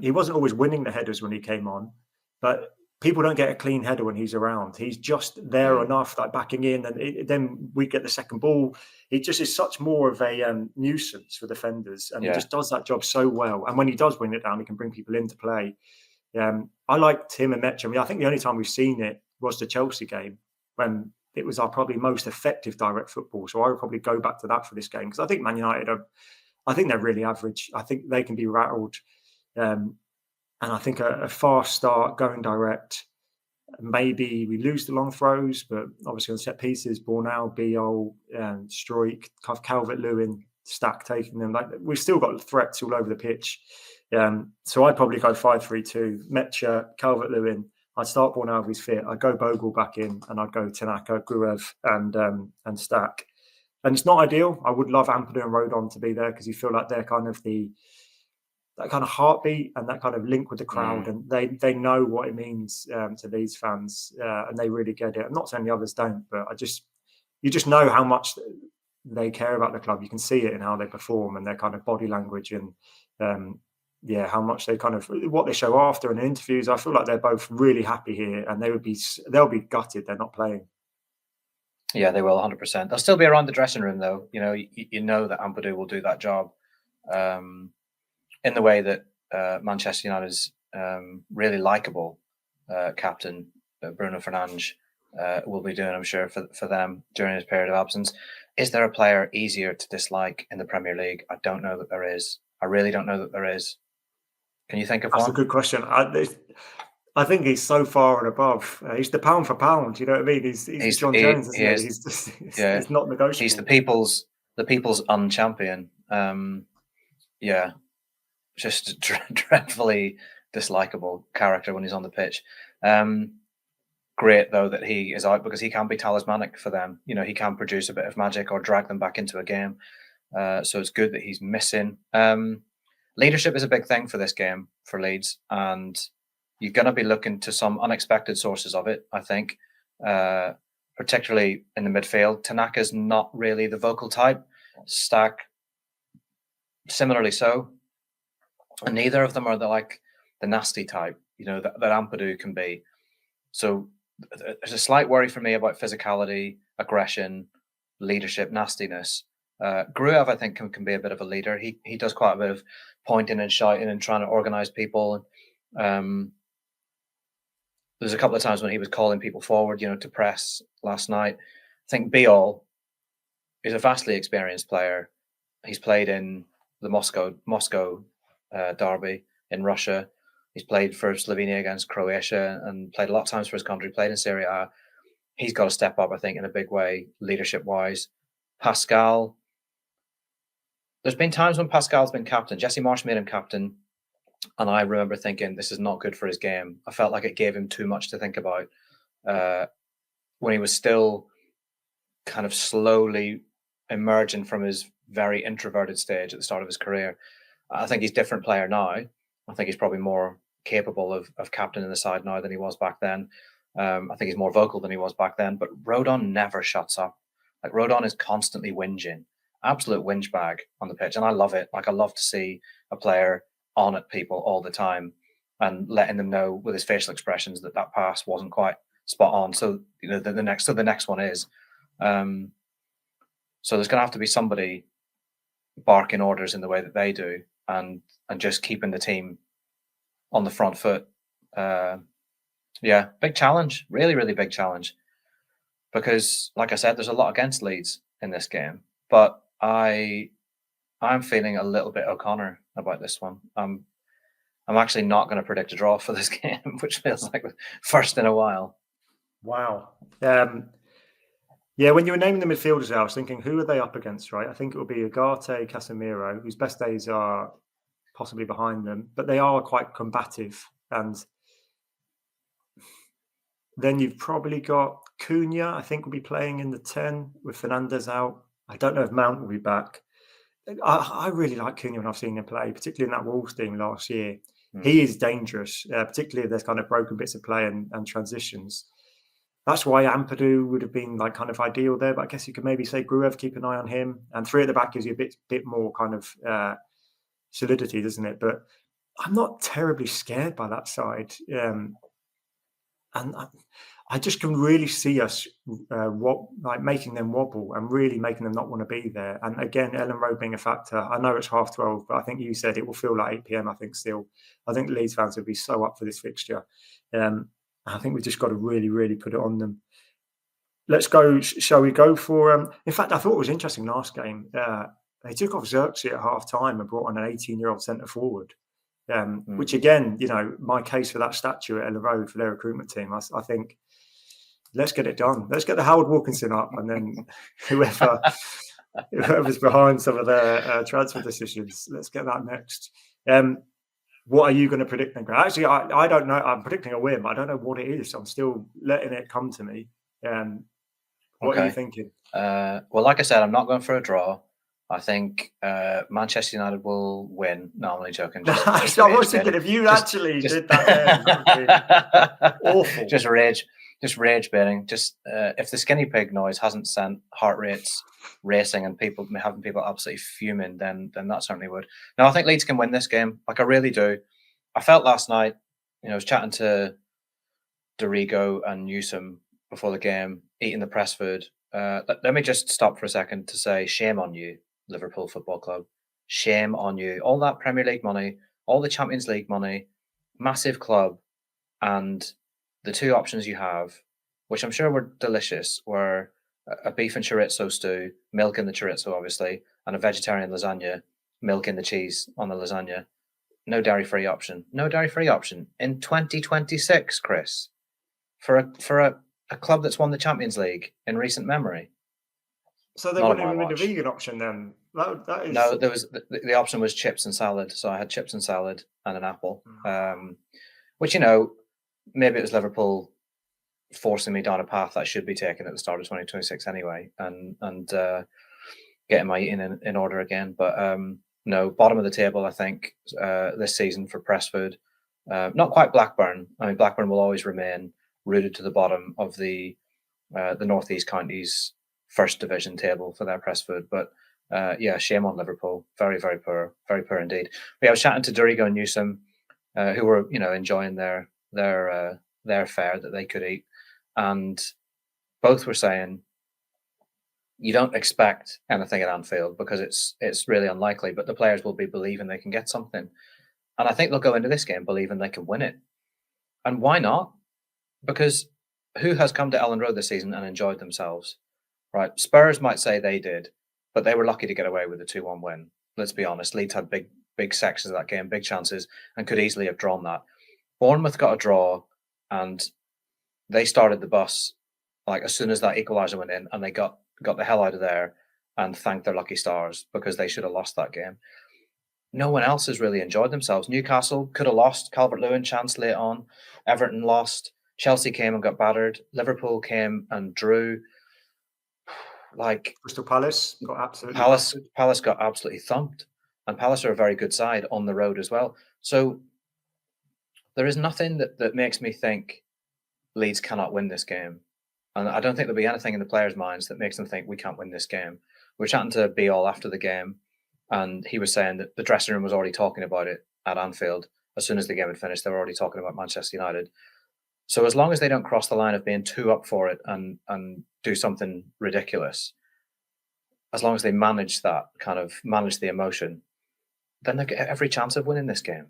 he wasn't always winning the headers when he came on, but people don't get a clean header when he's around. He's just there enough, like backing in, and then we get the second ball. He just is such more of a nuisance for defenders, and he just does that job so well. And when he does win it down, he can bring people into play. I liked him and Metcha. I think the only time we've seen it was the Chelsea game, when it was our probably most effective direct football. So I would probably go back to that for this game, because I think Man United I think they're really average. I think they can be rattled. And I think a fast start, going direct, maybe we lose the long throws, but obviously on set pieces, Bornau, Biol, Stroik, Calvert-Lewin, Stack taking them. Like, we've still got threats all over the pitch. So I'd probably go 5-3-2. Metcha, Calvert-Lewin. I'd start Bornau if he's fit. I'd go Bogle back in, and I'd go Tanaka, Gruev, and Stack. And it's not ideal. I would love Ampadu and Rodon to be there, because you feel like they're kind of that kind of heartbeat and that kind of link with the crowd, and they know what it means to Leeds fans, and they really get it. I'm not saying the others don't, but you just know how much they care about the club. You can see it in how they perform and their kind of body language, and how much they kind of what they show after in interviews. I feel like they're both really happy here, and they'll be gutted they're not playing. Yeah, they will 100%. They'll still be around the dressing room, though. You know that Ampadu will do that job in the way that Manchester United's really likable captain Bruno Fernandes will be doing, I'm sure, for them during his period of absence. Is there a player easier to dislike in the Premier League? I don't know that there is. I really don't know that there is. Can you think of That's one? a good question. I think he's so far and above. He's the pound for pound. You know what I mean? He's John Jones, isn't he? He's just it's not negotiable. He's the people's unchampion. Yeah, just a dreadfully dislikable character when he's on the pitch. Great though that he is out because he can be talismanic for them. He can produce a bit of magic or drag them back into a game. So it's good that he's missing. Leadership is a big thing for this game for Leeds, and you're going to be looking to some unexpected sources of it, I think, particularly in the midfield. Tanaka's not really the vocal type. Stack, similarly so. And neither of them are the nasty type, that Ampadu can be. So there's a slight worry for me about physicality, aggression, leadership, nastiness. Gruev, I think, can be a bit of a leader. He does quite a bit of pointing and shouting and trying to organise people. There's a couple of times when he was calling people forward, to press last night. I think Biol is a vastly experienced player. He's played in the Moscow derby in Russia. He's played for Slovenia against Croatia and played a lot of times for his country, played in Serie A. He's got to step up, I think, in a big way, leadership-wise. Pascal, there's been times when Pascal's been captain. Jesse Marsh made him captain, and I remember thinking, this is not good for his game. I felt like it gave him too much to think about when he was still kind of slowly emerging from his very introverted stage at the start of his career. I think he's a different player now. I think he's probably more capable of captaining the side now than he was back then. I think he's more vocal than he was back then. But Rodon never shuts up. Rodon is constantly whinging, absolute whinge bag on the pitch, and I love it. I love to see a player on at people all the time and letting them know with his facial expressions that pass wasn't quite spot on. So the next one is. So there's going to have to be somebody barking orders in the way that they do, and just keeping the team on the front foot. Big challenge, really, really big challenge. Because, like I said, there's a lot against Leeds in this game, but I'm feeling a little bit O'Connor about this one. I'm actually not going to predict a draw for this game, which feels like the first in a while. Wow. When you were naming the midfielders, I was thinking, who are they up against, right? I think it will be Ugarte, Casemiro, whose best days are possibly behind them, but they are quite combative. And then you've probably got Cunha, I think, will be playing in the 10 with Fernandes out. I don't know if Mount will be back. I really like Cunha when I've seen him play, particularly in that Wolves team last year. He is dangerous, particularly if there's kind of broken bits of play and transitions. That's why Ampadu would have been kind of ideal there. But I guess you could maybe say Gruev, keep an eye on him. And 3 at the back gives you a bit more kind of solidity, doesn't it? But I'm not terribly scared by that side. And I just can really see us making them wobble and really making them not want to be there. And again, Elland Road being a factor. I know it's 12:30, but I think you said it will feel like 8 p.m. I think the Leeds fans would be so up for this fixture. I think we've just got to really, really put it on them. Let's go. Shall we go for? In fact, I thought it was interesting last game. They took off Xerxes at half time and brought on an 18-year-old centre forward. Which again, my case for that statue at Elland Road for their recruitment team, I think, let's get it done. Let's get the Howard Wilkinson up, and then whoever's behind some of their transfer decisions, let's get that next. What are you going to predict then, Grant? Actually, I don't know. I'm predicting a win, but I don't know what it is. I'm still letting it come to me. What are you thinking? Well, like I said, I'm not going for a draw. I think Manchester United will win. No, I'm only joking. I was thinking if you actually did that, that would be awful. Just rage baiting. If the skinny pig noise hasn't sent heart rates racing and having people absolutely fuming, then that certainly would. No, I think Leeds can win this game. I really do. I felt last night, I was chatting to Dorigo and Newsom before the game, eating the press food, let me just stop for a second to say shame on you, Liverpool Football Club. Shame on you. All that Premier League money, all the Champions League money, massive club, and the two options you have, which I'm sure were delicious, were a beef and chorizo stew, milk in the chorizo, obviously, and a vegetarian lasagna, milk in the cheese on the lasagna. No dairy-free option. No dairy-free option in 2026, Chris, for a club that's won the Champions League in recent memory. So they wouldn't even be the vegan option then. That is... No, there was the option was chips and salad. So I had chips and salad and an apple, which, you know, maybe it was Liverpool forcing me down a path that I should be taking at the start of 2026 anyway, and getting my eating in order again. But no, bottom of the table, I think, this season for press food. Not quite Blackburn. I mean, Blackburn will always remain rooted to the bottom of the North East counties first division table for their press food. But yeah, shame on Liverpool. Very, very poor indeed. I was chatting to Durigo and Newsom, who were, you know, enjoying their fare that they could eat, and both were saying you don't expect anything at Anfield because it's really unlikely, but the players will be believing they can get something. And I think they'll go into this game believing they can win it. And why not? Because who has come to Elland Road this season and enjoyed themselves? Right? Spurs might say they did, but they were lucky to get away with a 2-1 win. Let's be honest. Leeds had big sections of that game, big chances, and could easily have drawn that. Bournemouth got a draw, and they started the bus like as soon as that equaliser went in, and they got the hell out of there and thanked their lucky stars because they should have lost that game. No one else has really enjoyed themselves. Newcastle could have lost. Calvert-Lewin chance late on. Everton lost. Chelsea came and got battered. Liverpool came and drew. Like Crystal Palace got absolutely Palace got absolutely thumped, and Palace are a very good side on the road as well. So there is nothing that makes me think Leeds cannot win this game, and I don't think there'll be anything in the players' minds that makes them think we can't win this game. We're chatting to Be-All after the game, and he was saying that the dressing room was already talking about it at Anfield. As soon as the game had finished, they were already talking about Manchester United. So as long as they don't cross the line of being too up for it and do something ridiculous, as long as they manage the emotion, then they get every chance of winning this game.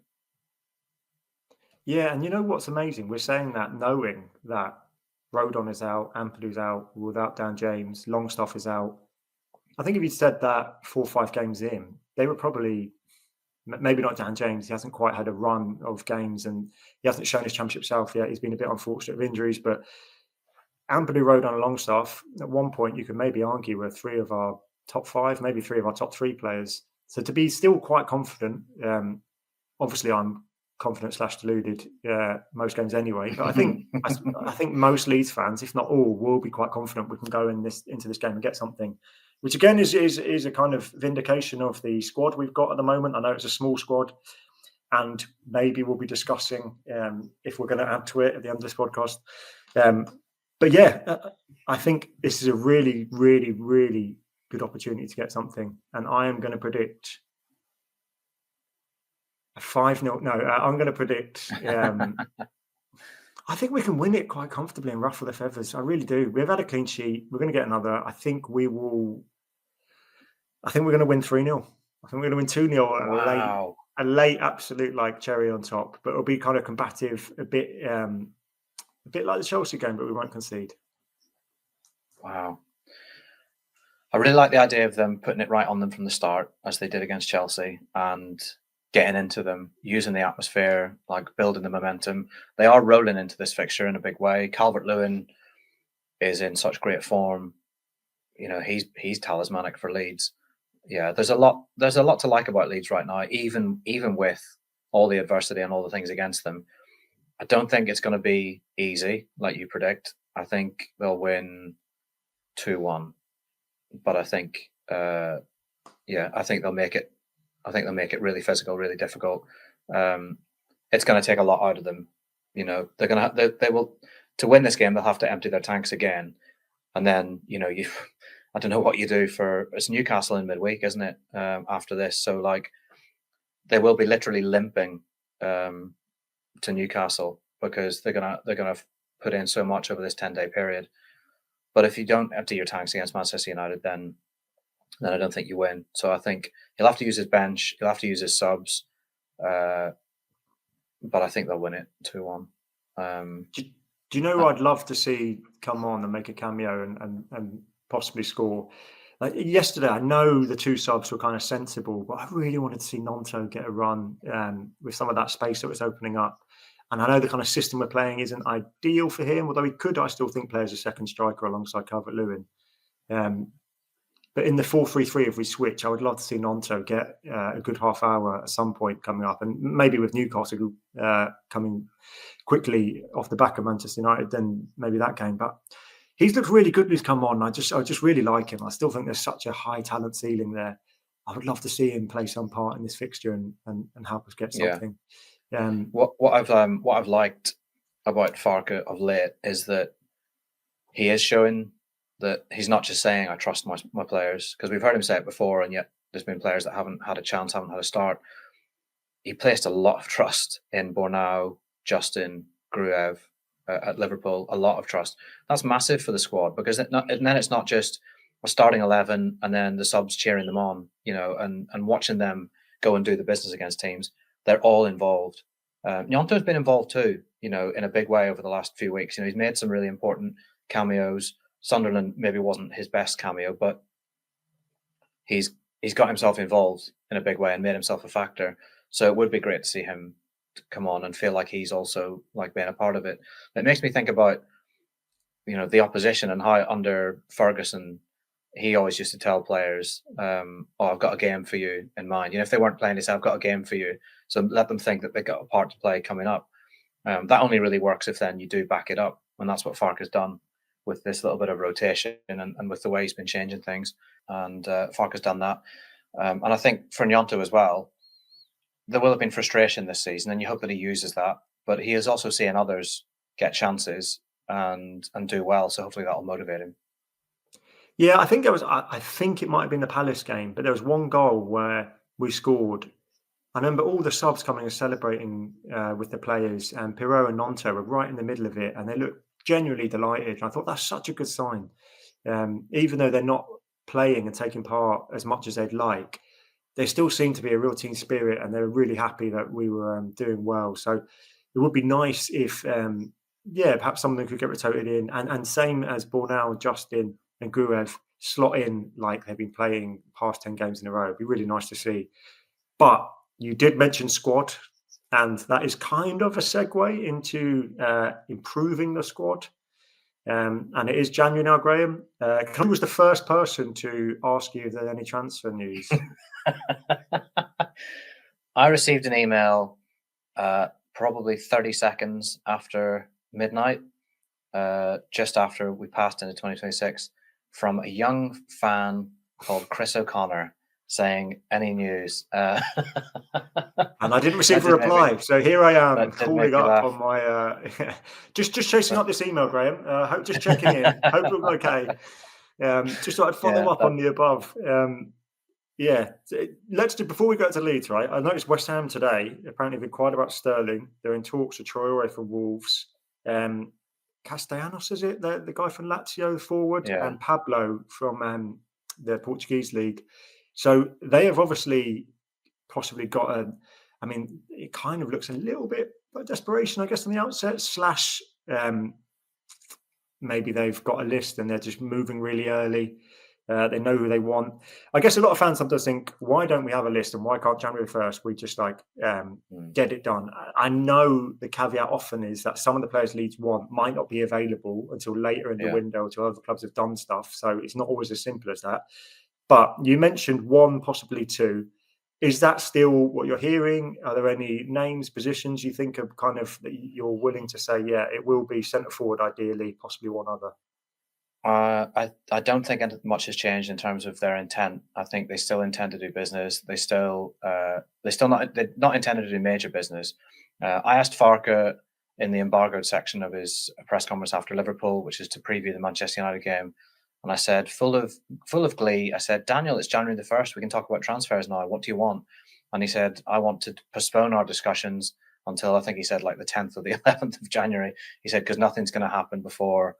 Yeah, and you know what's amazing? We're saying that knowing that Rodon is out, Ampadu is out, without Dan James, Longstaff is out. I think if you'd said that 4 or 5 games in, they were probably, maybe not Dan James, he hasn't quite had a run of games and he hasn't shown his championship self yet. He's been a bit unfortunate with injuries, but Ampadu, Rodon and Longstaff, at one point you could maybe argue were 3 of our top 5, maybe 3 of our top 3 players. So to be still quite confident, obviously I'm confident / deluded most games anyway, but I think most Leeds fans, if not all, will be quite confident we can go into this game and get something, which again is a kind of vindication of the squad we've got at the moment. I know it's a small squad, and maybe we'll be discussing if we're going to add to it at the end of this podcast. But yeah, I think this is a really, really, really good opportunity to get something, and I am going to predict a 5-0. No, I'm going to predict. I think we can win it quite comfortably and ruffle the feathers. I really do. We've had a clean sheet. We're going to get another. I think we're going to win 3-0. I think we're going to win 2-0. Wow. A late absolute like cherry on top, but it'll be kind of combative, a bit like the Chelsea game, but we won't concede. Wow. I really like the idea of them putting it right on them from the start, as they did against Chelsea, and getting into them, using the atmosphere, like building the momentum. They are rolling into this fixture in a big way. Calvert-Lewin is in such great form. You know, he's talismanic for Leeds. Yeah, there's a lot to like about Leeds right now, even with all the adversity and all the things against them. I don't think it's going to be easy, like you predict. I think they'll win 2-1. But I think, I think they'll make it. I think they'll make it really physical, really difficult. It's going to take a lot out of them. You know, they're going to. They will, to win this game. They'll have to empty their tanks again, and then I don't know what you do for. It's Newcastle in midweek, isn't it? After this, so like, they will be literally limping to Newcastle because they're gonna put in so much over this 10-day period. But if you don't empty your tanks against Manchester United, then I don't think you win. So I think he'll have to use his bench. He'll have to use his subs. But I think they'll win it 2-1. Do you know who I'd love to see come on and make a cameo and possibly score? Like yesterday, I know the two subs were kind of sensible, but I really wanted to see Nonto get a run with some of that space that was opening up. And I know the kind of system we're playing isn't ideal for him, although he could, I still think, play as a second striker alongside Calvert-Lewin. But in the 4-3-3, if we switch, I would love to see Nonto get a good half hour at some point coming up. And maybe with Newcastle coming quickly off the back of Manchester United, then maybe that game. But he's looked really good when he's come on. I just really like him. I still think there's such a high talent ceiling there. I would love to see him play some part in this fixture and help us get something. Yeah. What I've liked about Farke of late is that he is showing that he's not just saying I trust my players, because we've heard him say it before, and yet there's been players that haven't had a chance, haven't had a start. He placed a lot of trust in Bornau, Justin, Gruev at Liverpool, a lot of trust. That's massive for the squad, because then it's not just a starting 11 and then the subs cheering them on, and watching them go and do the business against teams. They're all involved. Gnonto's been involved too, in a big way over the last few weeks. He's made some really important cameos. Sunderland maybe wasn't his best cameo, but he's got himself involved in a big way and made himself a factor. So it would be great to see him come on and feel like he's also like being a part of it. It makes me think about, the opposition and how under Ferguson, he always used to tell players, I've got a game for you in mind. If they weren't playing, he said, I've got a game for you. So let them think that they've got a part to play coming up. That only really works if then you do back it up. And that's what Farke has done with this little bit of rotation and with the way he's been changing things. And Farke has done that. And I think for Gnonto as well, there will have been frustration this season, and you hope that he uses that. But he is also seeing others get chances and do well. So hopefully that will motivate him. Yeah, I think it might have been the Palace game, but there was one goal where we scored. I remember all the subs coming and celebrating with the players, and Pirot and Gnonto were right in the middle of it, and they looked genuinely delighted. And I thought that's such a good sign. Even though they're not playing and taking part as much as they'd like, they still seem to be a real team spirit, and they're really happy that we were doing well. So it would be nice if, perhaps some of them could get rotated in, and same as Bornau, Justin and Gruev slot in like they've been playing past 10 games in a row. It'd be really nice to see. But you did mention squad, and that is kind of a segue into improving the squad. And it is January now, Graham. Who was the first person to ask you if there's any transfer news? I received an email probably 30 seconds after midnight, just after we passed into 2026, from a young fan called Chris O'Connor saying, any news? And I didn't receive a reply. So here I am calling up on my... just chasing up this email, Graham. Just checking in. Hope it was okay. Just thought I'd follow up on the above. Let's do, before we go to Leeds, right? I noticed West Ham today, apparently they're quiet about Sterling. They're in talks with Traore from Wolves. Castellanos, is it? The guy from Lazio forward, and Pablo from the Portuguese league. So they have obviously possibly got it kind of looks a little bit like desperation, I guess, on the outset, / maybe they've got a list and they're just moving really early. They know who they want. I guess a lot of fans sometimes think, why don't we have a list, and why can't January 1st we just get it done? I know the caveat often is that some of the players Leeds want might not be available until later in the window, until other clubs have done stuff. So it's not always as simple as that. But you mentioned one, possibly two. Is that still what you're hearing? Are there any names, positions you think of kind of that you're willing to say, it will be centre forward ideally, possibly one other? I don't think much has changed in terms of their intent. I think they still intend to do business. They're not intended to do major business. I asked Farke in the embargoed section of his press conference after Liverpool, which is to preview the Manchester United game, and I said, full of glee, I said, Daniel, it's January the 1st. We can talk about transfers now. What do you want? And he said, I want to postpone our discussions until, I think he said, like the 10th or the 11th of January. He said, because nothing's going to happen before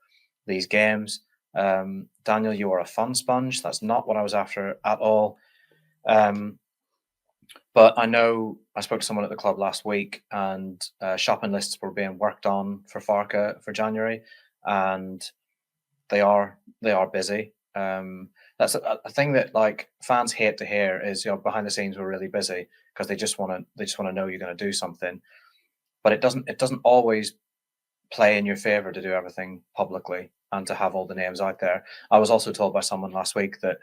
these games. Daniel, you are a fun sponge. That's not what I was after at all. But I know I spoke to someone at the club last week, and shopping lists were being worked on for Farke for January, and they are busy. That's a thing that like fans hate to hear is, behind the scenes we're really busy, because they just want to know you're going to do something. But it doesn't always play in your favor to do everything publicly and to have all the names out there. I was also told by someone last week that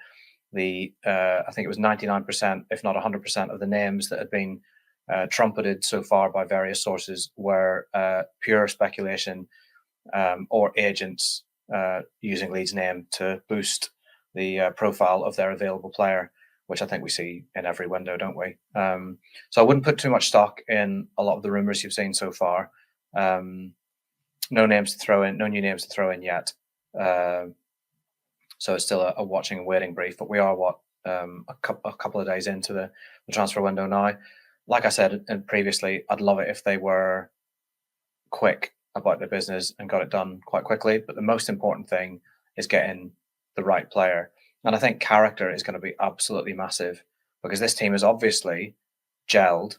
I think it was 99%, if not 100% of the names that had been trumpeted so far by various sources were pure speculation, or agents using Leeds' name to boost the profile of their available player, which I think we see in every window, don't we? So I wouldn't put too much stock in a lot of the rumours you've seen so far. No names to throw in, no new names to throw in yet. So it's still a watching and waiting brief, but we are a couple of days into the transfer window now. Like I said previously, I'd love it if they were quick about their business and got it done quite quickly. But the most important thing is getting the right player. And I think character is going to be absolutely massive, because this team is obviously gelled.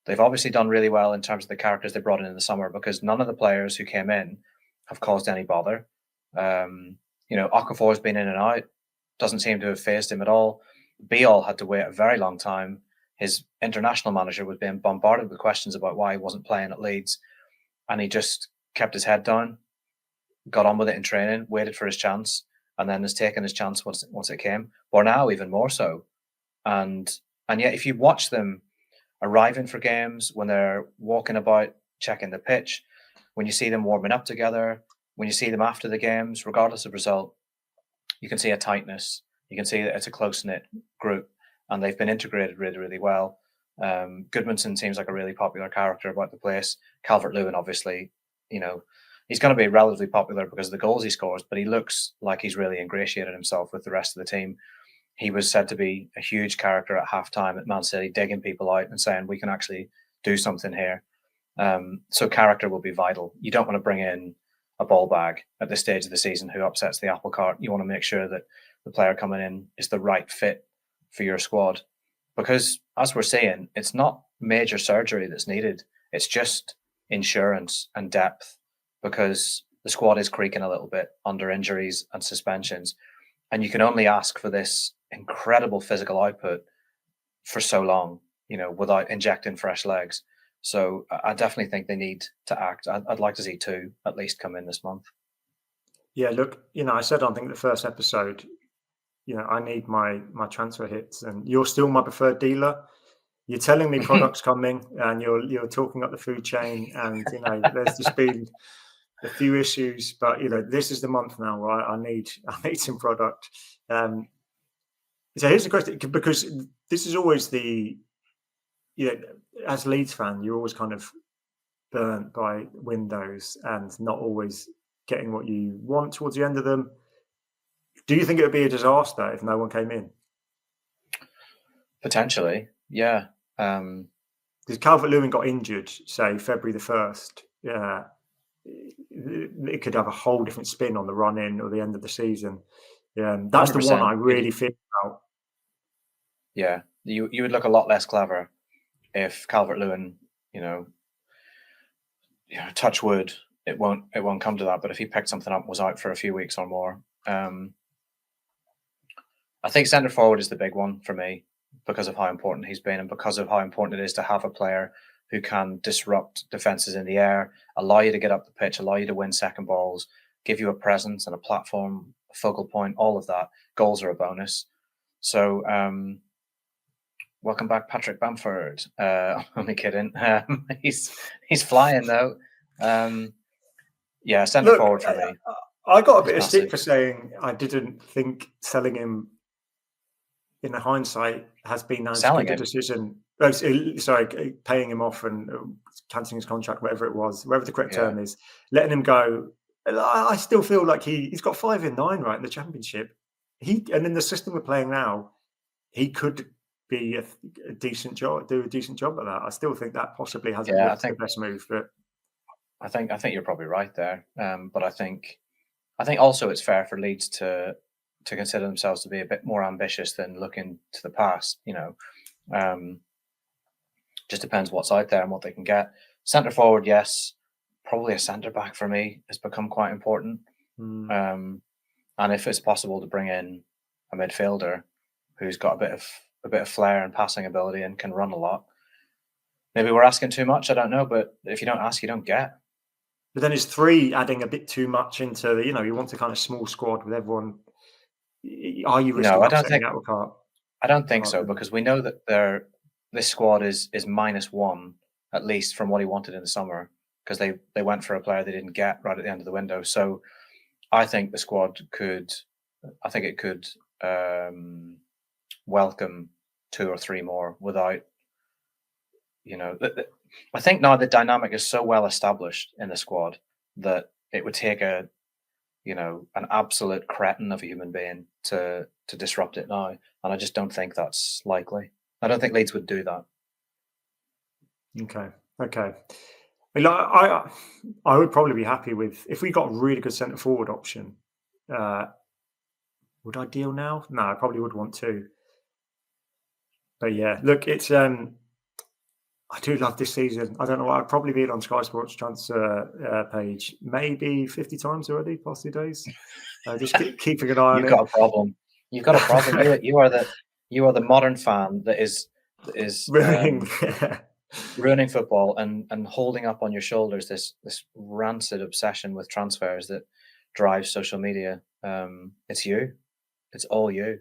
They've obviously done really well in terms of the characters they brought in the summer, because none of the players who came in have caused any bother. Okafor's been in and out, doesn't seem to have phased him at all. Beal had to wait a very long time. His international manager was being bombarded with questions about why he wasn't playing at Leeds, and he just kept his head down, got on with it in training, waited for his chance, and then has taken his chance once it came. Or now even more so. And yet, if you watch them arriving for games, when they're walking about, checking the pitch, when you see them warming up together, when you see them after the games, regardless of result, you can see a tightness. You can see that it's a close-knit group, and they've been integrated really, really well. Goodmanson seems like a really popular character about the place. Calvert-Lewin, obviously, he's going to be relatively popular because of the goals he scores, but he looks like he's really ingratiated himself with the rest of the team. He was said to be a huge character at halftime at Man City, digging people out and saying, we can actually do something here. So character will be vital. You don't want to bring in a ball bag at this stage of the season who upsets the apple cart. You want to make sure that the player coming in is the right fit for your squad. Because as we're saying, it's not major surgery that's needed. It's just insurance and depth, because the squad is creaking a little bit under injuries and suspensions. And you can only ask for this incredible physical output for so long, without injecting fresh legs. So I definitely think they need to act. I'd like to see 2 at least come in this month. Yeah, look, I said, I think the first episode, I need my transfer hits, and you're still my preferred dealer. You're telling me products coming, and you're talking up the food chain, and there's just been a few issues, but this is the month now where I need some product. So here's the question, because this is always as a Leeds fan, you're always kind of burnt by windows and not always getting what you want towards the end of them. Do you think it would be a disaster if no one came in? Potentially, yeah. Because Calvert-Lewin got injured, say February the 1st. Yeah, it could have a whole different spin on the run-in or the end of the season. That's the one I really feel about. Yeah, you would look a lot less clever if Calvert-Lewin, touch wood, it won't come to that. But if he picked something up, was out for a few weeks or more, I think centre forward is the big one for me, because of how important he's been and because of how important it is to have a player who can disrupt defences in the air, allow you to get up the pitch, allow you to win second balls, give you a presence and a platform, a focal point, all of that. Goals are a bonus. So welcome back, Patrick Bamford. Only kidding. He's flying though. Centre forward for me. I got a bit of stick for saying I didn't think selling him, in the hindsight, has been as good a decision. Oh, sorry, paying him off and cancelling his contract, whatever it was, whatever the correct term is, letting him go. I still feel like he's got 5 in 9 right in the Championship. And in the system we're playing now, he could be a decent job, do a decent job at that. I still think that possibly hasn't been the best move. But I think you're probably right there. But I think I think also it's fair for Leeds to consider themselves to be a bit more ambitious than looking to the past. Just depends what's out there and what they can get. Centre forward, yes. Probably a centre back for me has become quite important. And if it's possible to bring in a midfielder who's got a bit of flair and passing ability and can run a lot, maybe we're asking too much. I don't know, but if you don't ask, you don't get. But then is 3 adding a bit too much into the, you want a kind of small squad with everyone? Are you risking upsetting apple cart? I don't think so, because we know that this squad is -1 at least from what he wanted in the summer, because they went for a player they didn't get right at the end of the window. So I think the squad could welcome 2 or 3 more without, I think now the dynamic is so well established in the squad that it would take an absolute cretin of a human being to disrupt it now. And I just don't think that's likely. I don't think Leeds would do that. Okay. I would probably be happy with, if we got a really good centre forward option. Would I deal now? No, I probably would want to. But yeah, look, it's I do love this season. I don't know. I'd probably be on Sky Sports transfer page maybe 50 times already, past 2 days. Just keeping an eye on it. You've got a problem. You are the modern fan that is ruining football and holding up on your shoulders this rancid obsession with transfers that drives social media. It's you. It's all you.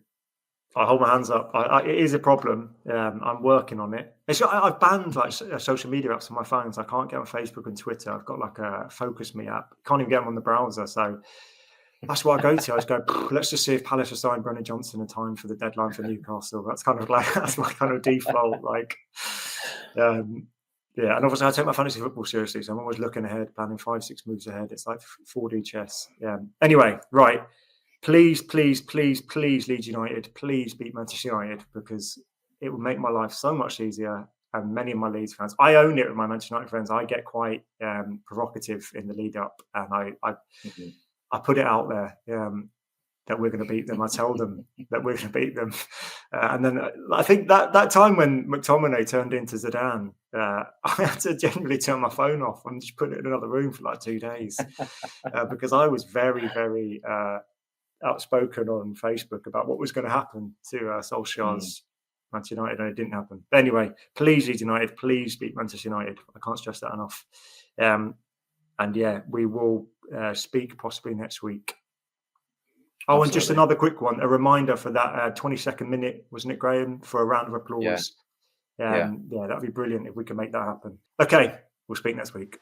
I hold my hands up. It is a problem. I'm working on it. I've banned social media apps on my phone, so I can't get on Facebook and Twitter. I've got like a Focus Me app. Can't even get them on the browser. So that's what I go to. I just go, let's just see if Palace will sign Brennan Johnson in time for the deadline for Newcastle. That's kind of that's my kind of default. Yeah. And obviously I take my fantasy football seriously, so I'm always looking ahead, planning 5-6 moves ahead. It's like 4D chess. Yeah. Anyway, right. Please, Leeds United, please beat Manchester United, because it will make my life so much easier. And many of my Leeds fans, I own it with my Manchester United friends. I get quite provocative in the lead up, and I put it out there that we're going to beat them. I tell them that we're going to beat them. And then I think that time when McTominay turned into Zidane, I had to generally turn my phone off and just put it in another room for like 2 days because I was very, very outspoken on Facebook about what was going to happen to Solskjaer's Manchester United, and it didn't happen. But anyway, please Leeds United, please beat Manchester United. I can't stress that enough. And yeah, we will speak possibly next week. Oh, absolutely. And just another quick one, a reminder for that 22nd minute, wasn't it, Graham, for a round of applause? Yeah, that'd be brilliant if we can make that happen. Okay, we'll speak next week.